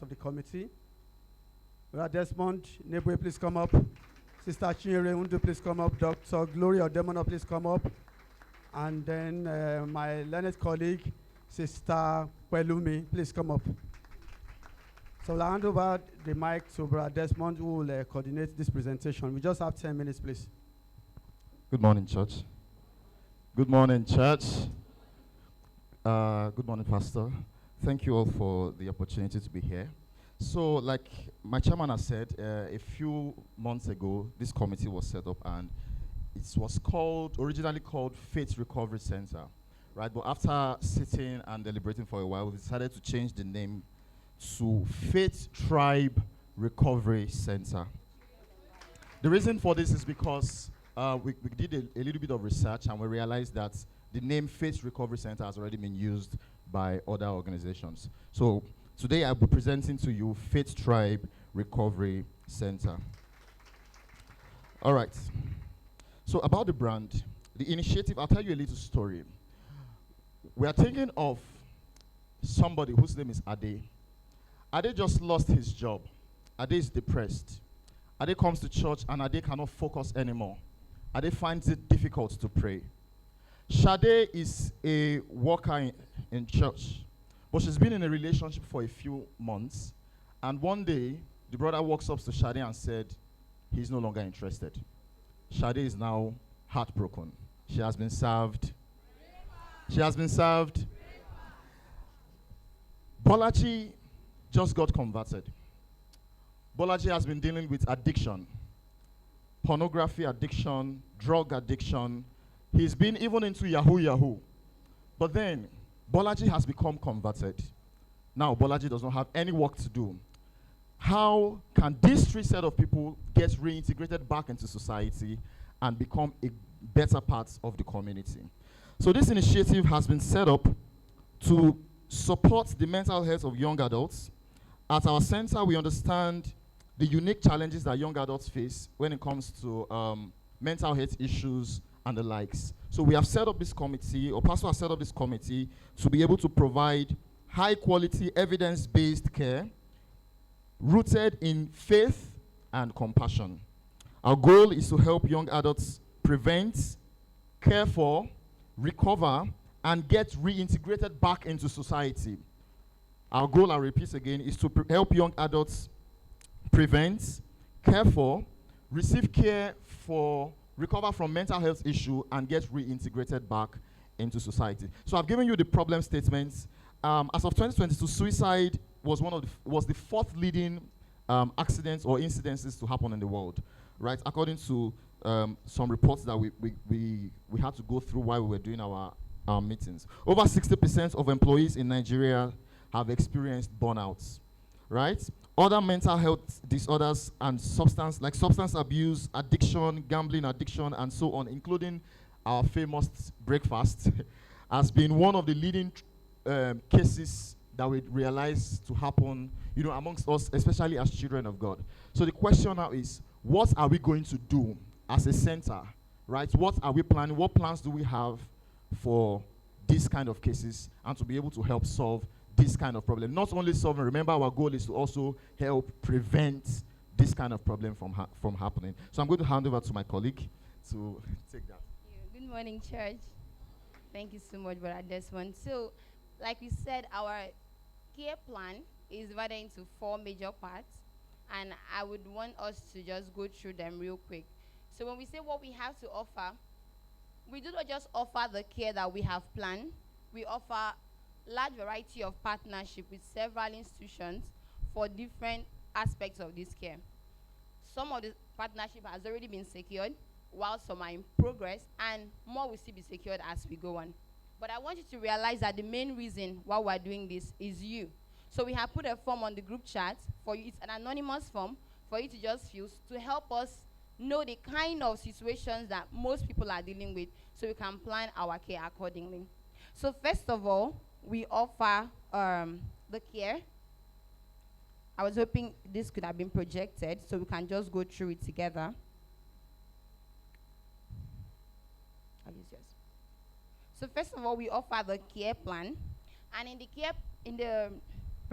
of the committee. Brother Desmond Nebwe, please come up. Sister Chinyere Undu, please come up. Dr. Gloria Odemono, please come up. And then my learned colleague, Sister Pelumi, please come up. So I'll hand over the mic to Brother Desmond, who will coordinate this presentation. We just have 10 minutes, please. Good morning, church. Good morning, church. Good morning, Pastor. Thank you all for the opportunity to be here. So, like my chairman has said, a few months ago, this committee was set up, and it was originally called Faith Recovery Center, right? But after sitting and deliberating for a while, we decided to change the name to Faith Trybe Recovery Center. The reason for this is because we did a little bit of research, and we realized that the name Faith Recovery Center has already been used by other organizations. So today I'll be presenting to you Faith Trybe Recovery Center. All right. So about the brand, the initiative, I'll tell you a little story. We are thinking of somebody whose name is Ade. Ade just lost his job. Ade is depressed. Ade comes to church and Ade cannot focus anymore. Ade finds it difficult to pray. Shade is a worker in church, but she's been in a relationship for a few months, and one day the brother walks up to Shade and said he's no longer interested. Shade is now heartbroken. She has been served. She has been served. Bolaji just got converted. Bolaji has been dealing with addiction, pornography addiction, drug addiction. He's been even into Yahoo. But then, Bolaji has become converted. Now, Bolaji does not have any work to do. How can these three set of people get reintegrated back into society and become a better part of the community? So this initiative has been set up to support the mental health of young adults. At our center, we understand the unique challenges that young adults face when it comes to mental health issues and the likes. So we have set up this committee, or Pastor has set up this committee to be able to provide high quality, evidence-based care rooted in faith and compassion. Our goal is to help young adults prevent, care for, recover, and get reintegrated back into society. Our goal, I repeat again, is to help young adults prevent, care for, receive care for, recover from mental health issue, and get reintegrated back into society. So I've given you the problem statements. As of 2022, suicide was the fourth leading accidents or incidences to happen in the world, right? According to some reports that we had to go through while we were doing our meetings. Over 60% of employees in Nigeria have experienced burnouts, right? Other mental health disorders and substance abuse, addiction, gambling addiction, and so on, including our famous breakfast, has been one of the leading cases that we realize to happen, amongst us, especially as children of God. So the question now is, what are we going to do as a center, right? What are we planning? What plans do we have for these kind of cases and to be able to help solve this kind of problem? Not only solving, remember our goal is to also help prevent this kind of problem from happening. So I'm going to hand over to my colleague to take that. Good morning, church. Thank you so much, Brother Desmond. So, like we said, our care plan is divided into 4 major parts, and I would want us to just go through them real quick. So when we say what we have to offer, we do not just offer the care that we have planned. We offer large variety of partnership with several institutions for different aspects of this care. Some of the partnership has already been secured, while some are in progress, and more will still be secured as we go on. But I want you to realize that the main reason why we're doing this is you. So we have put a form on the group chat for you. It's an anonymous form for you to just fill to help us know the kind of situations that most people are dealing with, so we can plan our care accordingly. So first of all, we offer the care. I was hoping this could have been projected so we can just go through it together. I'll use yours. So first of all, we offer the care plan, and in the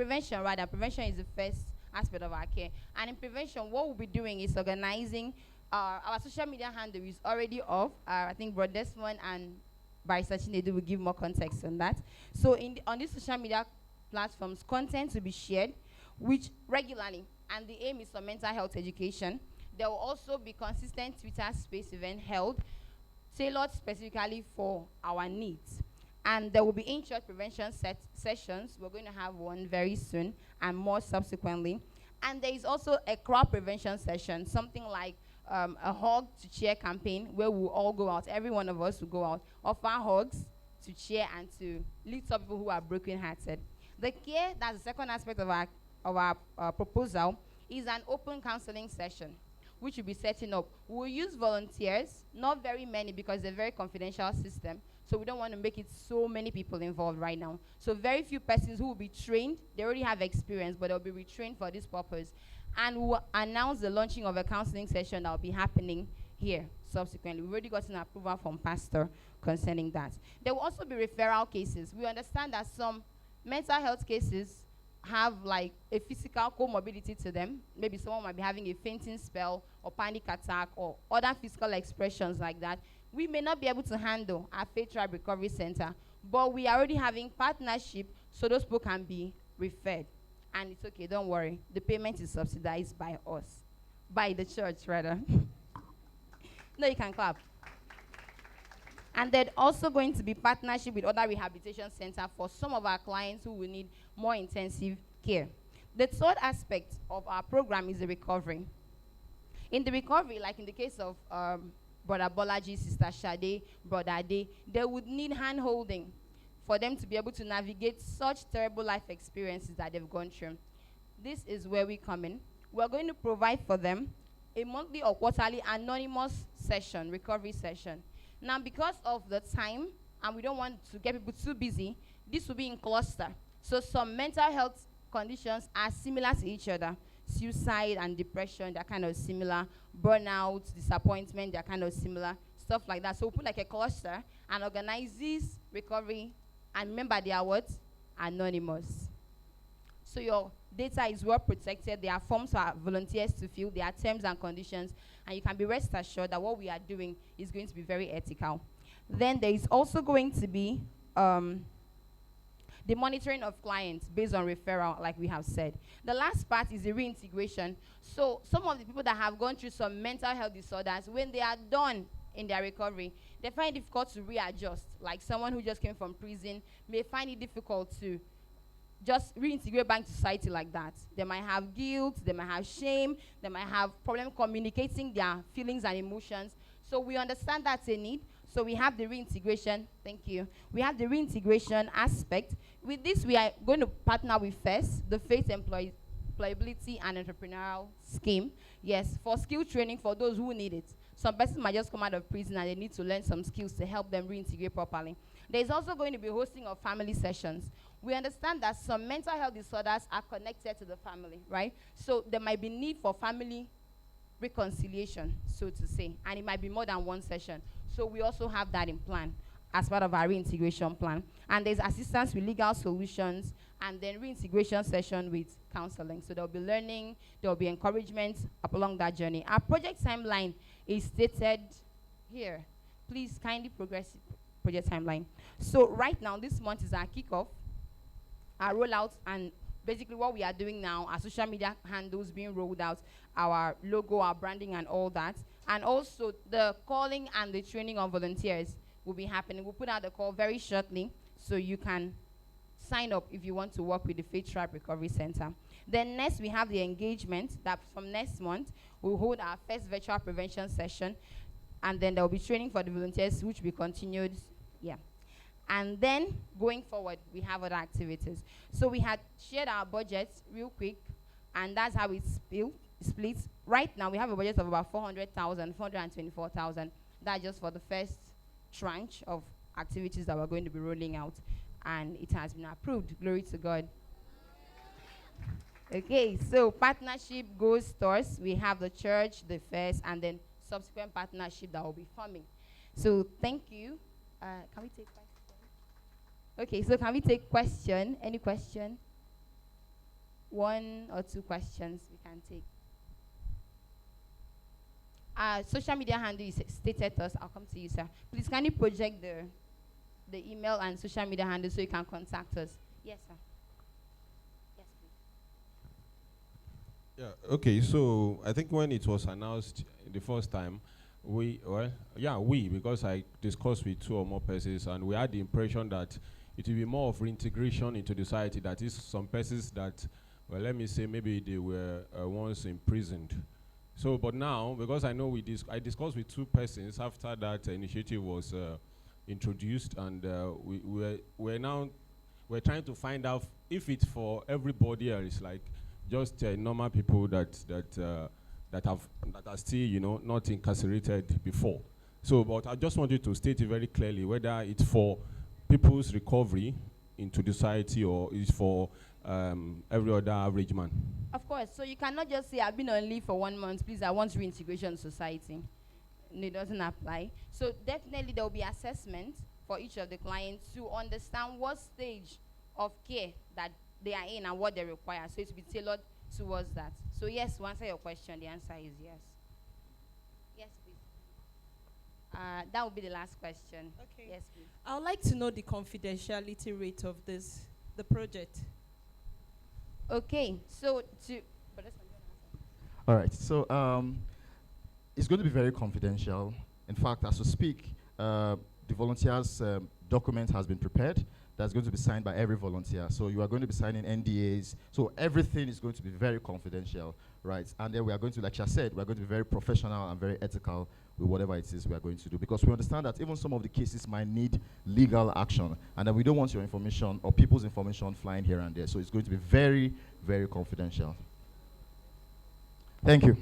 prevention rather. Prevention is the first aspect of our care. And in prevention, what we'll be doing is organizing our social media handle is already off. I think Bro Desmond and Barrister Chinedu will give more context on that. So on these social media platforms, content will be shared, which regularly, and the aim is for mental health education. There will also be consistent Twitter space event held, tailored specifically for our needs. And there will be in-church prevention sessions. We're going to have one very soon and more subsequently. And there is also a crowd prevention session, something like a hug to cheer campaign where we'll all go out. Every one of us will go out, offer hugs to cheer and to lift up people who are broken-hearted. The care, that's the second aspect of our proposal, is an open counseling session, which we'll be setting up. We'll use volunteers, not very many because it's a very confidential system, so we don't want to make it so many people involved right now. So very few persons who will be trained, they already have experience, but they'll be retrained for this purpose. And we'll announce the launching of a counseling session that will be happening here subsequently. We've already gotten approval from pastor concerning that. There will also be referral cases. We understand that some mental health cases have like a physical comorbidity to them. Maybe someone might be having a fainting spell or panic attack or other physical expressions like that. We may not be able to handle at Faith Trybe Recovery Center, but we are already having partnership so those people can be referred. And it's okay, don't worry. The payment is subsidized by us. By the church, rather. No, you can clap. And there's also going to be partnership with other rehabilitation centers for some of our clients who will need more intensive care. The third aspect of our program is the recovery. In the recovery, like in the case of Brother Bolaji, Sister Shade, Brother Ade, they would need hand-holding for them to be able to navigate such terrible life experiences that they've gone through. This is where we come in. We're going to provide for them a monthly or quarterly anonymous session, recovery session. Now, because of the time, and we don't want to get people too busy, this will be in cluster. So some mental health conditions are similar to each other. Suicide and depression, they're kind of similar. Burnout, disappointment, they're kind of similar. Stuff like that. So we'll put like a cluster and organize this recovery. And remember, they are what? Anonymous. So your data is well protected. There are forms for volunteers to fill. There are terms and conditions. And you can be rest assured that what we are doing is going to be very ethical. Then there is also going to be the monitoring of clients based on referral, like we have said. The last part is the reintegration. So some of the people that have gone through some mental health disorders, when they are done in their recovery, they find it difficult to readjust. Like someone who just came from prison may find it difficult to just reintegrate back to society like that. They might have guilt, they might have shame, they might have problem communicating their feelings and emotions. So we understand that's a need. So we have the reintegration. Thank you. We have the reintegration aspect. With this, we are going to partner with FIRST, the Faith Employability and Entrepreneurial Scheme. Yes, for skill training for those who need it. Some persons might just come out of prison and they need to learn some skills to help them reintegrate properly. There's also going to be hosting of family sessions. We understand that some mental health disorders are connected to the family, right? So there might be need for family reconciliation, so to say, and it might be more than one session. So we also have that in plan as part of our reintegration plan. And there's assistance with legal solutions, and then reintegration session with counseling. So there'll be learning, there'll be encouragement up along that journey. Our project timeline is stated here. Please kindly progress project timeline. So right now, this month is our kickoff, our rollout, and basically what we are doing now, our social media handles being rolled out, our logo, our branding, and all that. And also the calling and the training of volunteers will be happening. We'll put out the call very shortly so you can sign up if you want to work with the Faith Trybe Recovery Center. Then next we have the engagement that from next month we'll hold our first virtual prevention session, and then there will be training for the volunteers which will be continued. Yeah. And then going forward, we have other activities. So we had shared our budgets real quick, and that's how it splits. Right now, we have a budget of about 400,000, 424,000. That's just for the first tranche of activities that we're going to be rolling out, and it has been approved. Glory to God. Okay, so partnership goes stores. We have the church, the first, and then subsequent partnership that will be forming. So thank you. Can we take questions? Okay, so can we take question? Any question? one or two questions we can take. Social media handle is stated to us. I'll come to you, sir. Please, can you project the email and social media handle so you can contact us? Yes, sir. Yes, please. Yeah, okay, so I think when it was announced the first time, because I discussed with two or more persons and we had the impression that it will be more of reintegration into the society. That is, some persons that, well, let me say maybe they were once imprisoned. So, but now, because I know I discussed with two persons after that initiative was introduced, and we're trying to find out if it's for everybody else, like just normal people that are still, not incarcerated before. So, but I just wanted to state it very clearly whether it's for people's recovery into the society or is for every other average man. Of course. So you cannot just say, I've been on leave for 1 month, please, I want reintegration society. No, it doesn't apply. So definitely there will be assessment for each of the clients to understand what stage of care that they are in and what they require. So it will be tailored towards that. So yes, to answer your question, the answer is yes. Yes, please. That will be the last question. Okay. Yes, please. I would like to know the confidentiality rate of the project. Okay, so All right. So it's going to be very confidential. In fact, as we speak, the volunteers' document has been prepared. That's going to be signed by every volunteer. So you are going to be signing NDAs. So everything is going to be very confidential, right? And then we are going to, like I said, we are going to be very professional and very ethical with whatever it is we are going to do, because we understand that even some of the cases might need legal action, and that we don't want your information or people's information flying here and there. So it's going to be very, very confidential. Thank you.